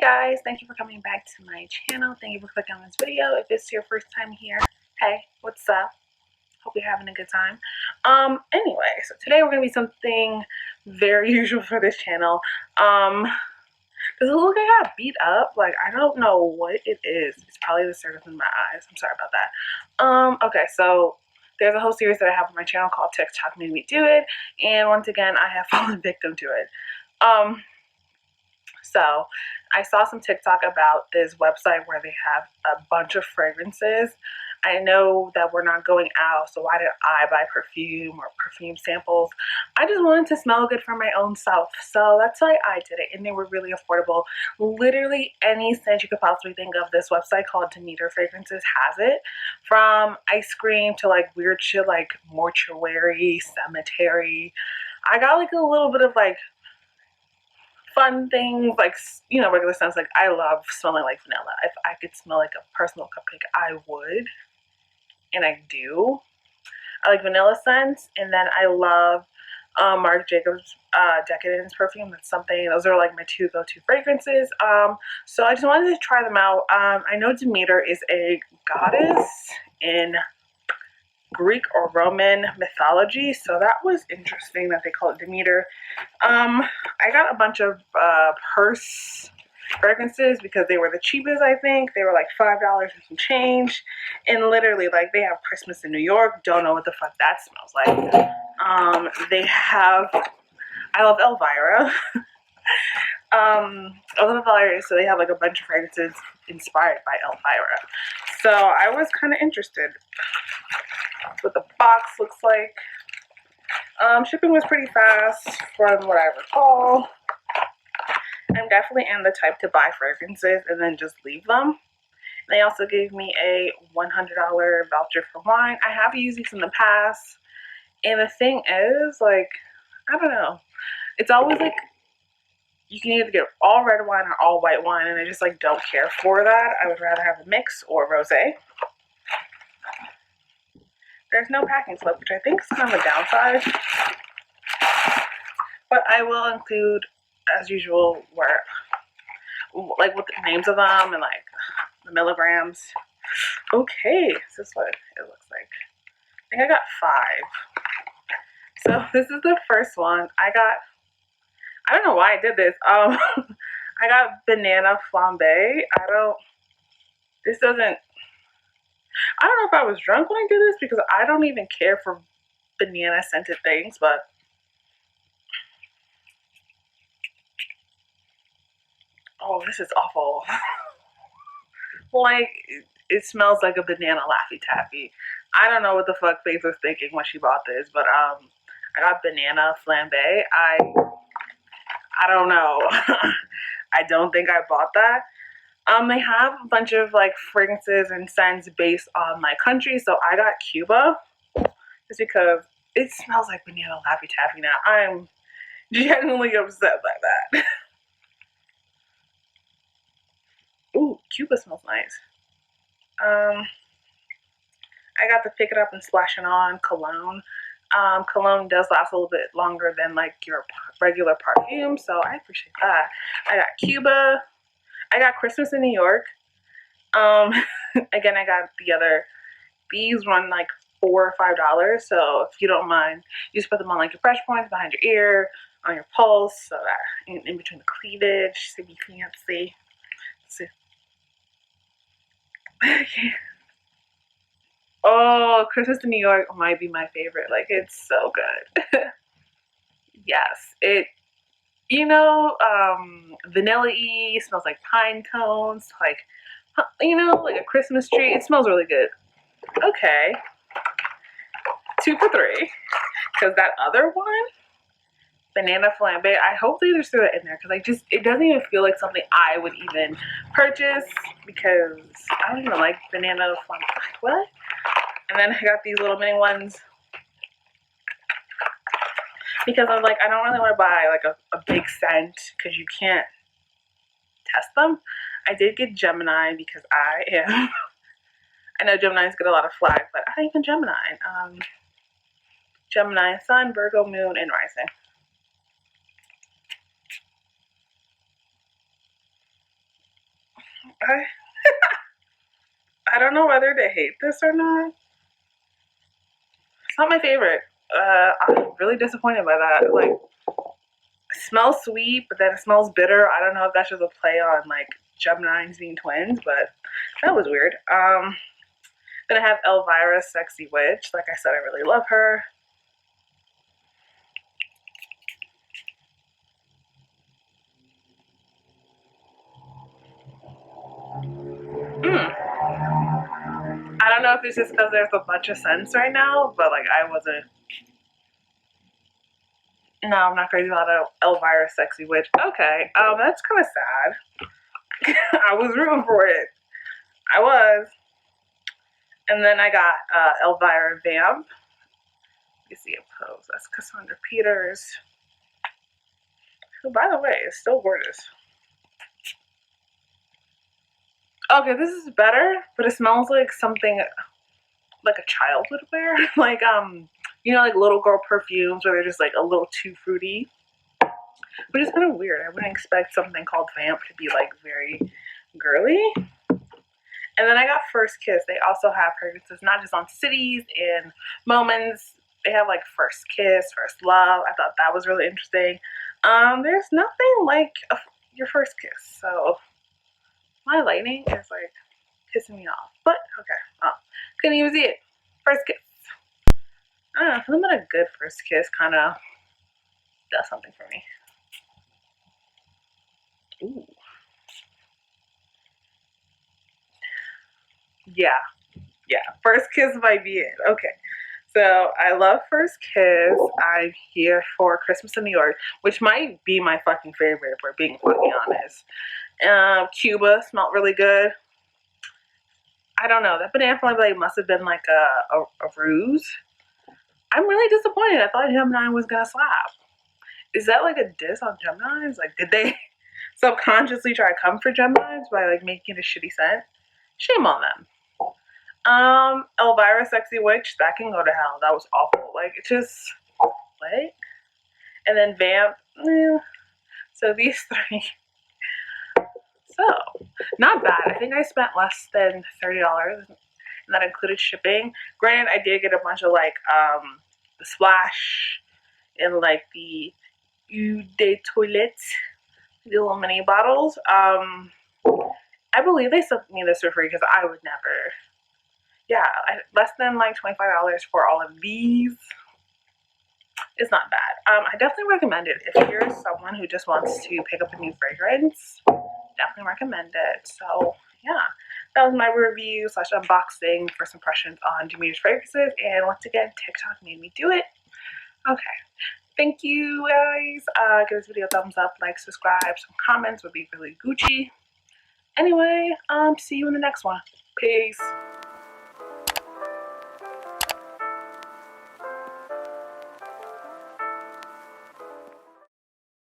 guys, thank you for coming back to my channel. Thank you for clicking on this video. If it's your first time here, hey, what's up? Hope you're having a good time. Anyway, so today we're gonna be something very usual for this channel. Does it look like I got beat up? Like, I don't know what it is. It's probably the circles in my eyes. I'm sorry about that. Okay, so there's a whole series that I have on my channel called Tik Tok Made Me Do It, and once again I have fallen victim to it. So I saw some TikTok about this website where they have a bunch of fragrances. I know that we're not going out, so why did I buy perfume or perfume samples? I just wanted to smell good for my own self, so that's why I did it, and they were really affordable. Literally any scent you could possibly think of, this website called Demeter Fragrances has it, from ice cream to like weird shit like mortuary, cemetery. I got like a little bit of like fun things, like, you know, regular scents. Like, I love smelling like vanilla. If I could smell like a personal cupcake, I would, and I do. I like vanilla scents, and then I love Marc Jacobs Decadence perfume. That's something, those are like my two go-to fragrances. So I just wanted to try them out. I know Demeter is a goddess in Greek or Roman mythology, so that was interesting that they call it Demeter. I got a bunch of purse fragrances because they were the cheapest. I think they were like $5 and some change, and literally, like, they have Christmas in New York. Don't know what the fuck that smells like. They have, I love Elvira. I love Elvira, so they have like a bunch of fragrances inspired by Elvira. So I was kind of interested what the box looks like. Shipping was pretty fast from what I recall. I'm definitely am the type to buy fragrances and then just leave them. They also gave me a $100 voucher for wine. I have used these in the past, and the thing is, like, I don't know. It's always like you can either get all red wine or all white wine, and I just like don't care for that. I would rather have a mix or rosé. There's no packing slip, which I think is kind of a downside. But I will include, as usual, where, like, with the names of them and like the milligrams. Okay, this is what it looks like. I think I got 5. So this is the first one. I don't know why I did this. I got banana flambe. I don't know if I was drunk when I did this, because I don't even care for banana scented things, but oh, this is awful. Like, it smells like a banana Laffy Taffy. I don't know what the fuck Faith was thinking when she bought this, but I got banana flambe. I don't know. I don't think I bought that. They have a bunch of like fragrances and scents based on my country, so I got Cuba just because it smells like banana Laffy Taffy now. I'm genuinely upset by that. Ooh, Cuba smells nice. I got the Pick It Up and Splash It On cologne. Cologne does last a little bit longer than like your regular perfume, so I appreciate that. I got Cuba. I got Christmas in New York. Again, I got the other. These run like $4 or $5, so if you don't mind, you just put them on like your brush points, behind your ear, on your pulse, so that in between the cleavage, so you can't see. Okay. Oh, Christmas in New York might be my favorite. Like, it's so good. Yes, it, you know, vanilla-y, smells like pine cones, like, you know, like a Christmas tree. It smells really good. Okay, 2 for 3, because that other one, banana flambe, I hope they just threw it in there, because I just, it doesn't even feel like something I would even purchase, because I don't even like banana flambe. What? And then I got these little mini ones, because I'm like, I don't really want to buy like a big scent, because you can't test them. I did get Gemini, because I know Geminis get a lot of flack, but I ain't even Gemini. Gemini, Sun, Virgo, Moon, and Rising. I don't know whether to hate this or not. It's not my favorite. I'm really disappointed by that. Like, it smells sweet, but then it smells bitter. I don't know if that's just a play on like Geminis being twins, but that was weird. Then I have Elvira, Sexy Witch. Like I said, I really love her. I don't know if it's just because there's a bunch of scents right now, but like I wasn't. No, I'm not crazy about Elvira, Sexy Witch. Okay, that's kind of sad. I was rooting for it. I was. And then I got Elvira Vamp. You see a pose. That's Cassandra Peters. Who, by the way, is still gorgeous. Okay, this is better, but it smells like something like a child would wear. Like, you know, like little girl perfumes where they're just like a little too fruity. But it's kind of weird. I wouldn't expect something called Vamp to be like very girly. And then I got First Kiss. They also have fragrances not just on cities and moments. They have like First Kiss, First Love. I thought that was really interesting. There's nothing like your first kiss. So my lighting is like pissing me off. But okay. Couldn't even see it. First kiss. I don't know. Something about a good first kiss kind of does something for me. Ooh. Yeah. First kiss might be it. Okay. So I love First Kiss. I'm here for Christmas in New York, which might be my fucking favorite, if we're being fucking honest. Cuba smelled really good. I don't know. That banana flavor must have been like a ruse. I'm really disappointed. I thought Gemini was gonna slap. Is that like a diss on Geminis? Like, did they subconsciously try to come for Geminis by like making a shitty scent? Shame on them. Elvira, Sexy Witch, that can go to hell. That was awful. Like, it just, what? And then Vamp, So these three. So, not bad. I think I spent less than $30, and that included shipping. Granted, I did get a bunch of like, the Splash and like the Eau de Toilette, the little mini bottles. I believe they sent me this for free because I would never. Yeah, less than like $25 for all of these is not bad. I definitely recommend it. If you're someone who just wants to pick up a new fragrance, definitely recommend it. So yeah, that was my review / unboxing, first impressions on Demeter's fragrances. And once again, TikTok made me do it. Okay. Thank you guys. Give this video a thumbs up, like, subscribe, some comments would be really Gucci. Anyway, see you in the next one. Peace.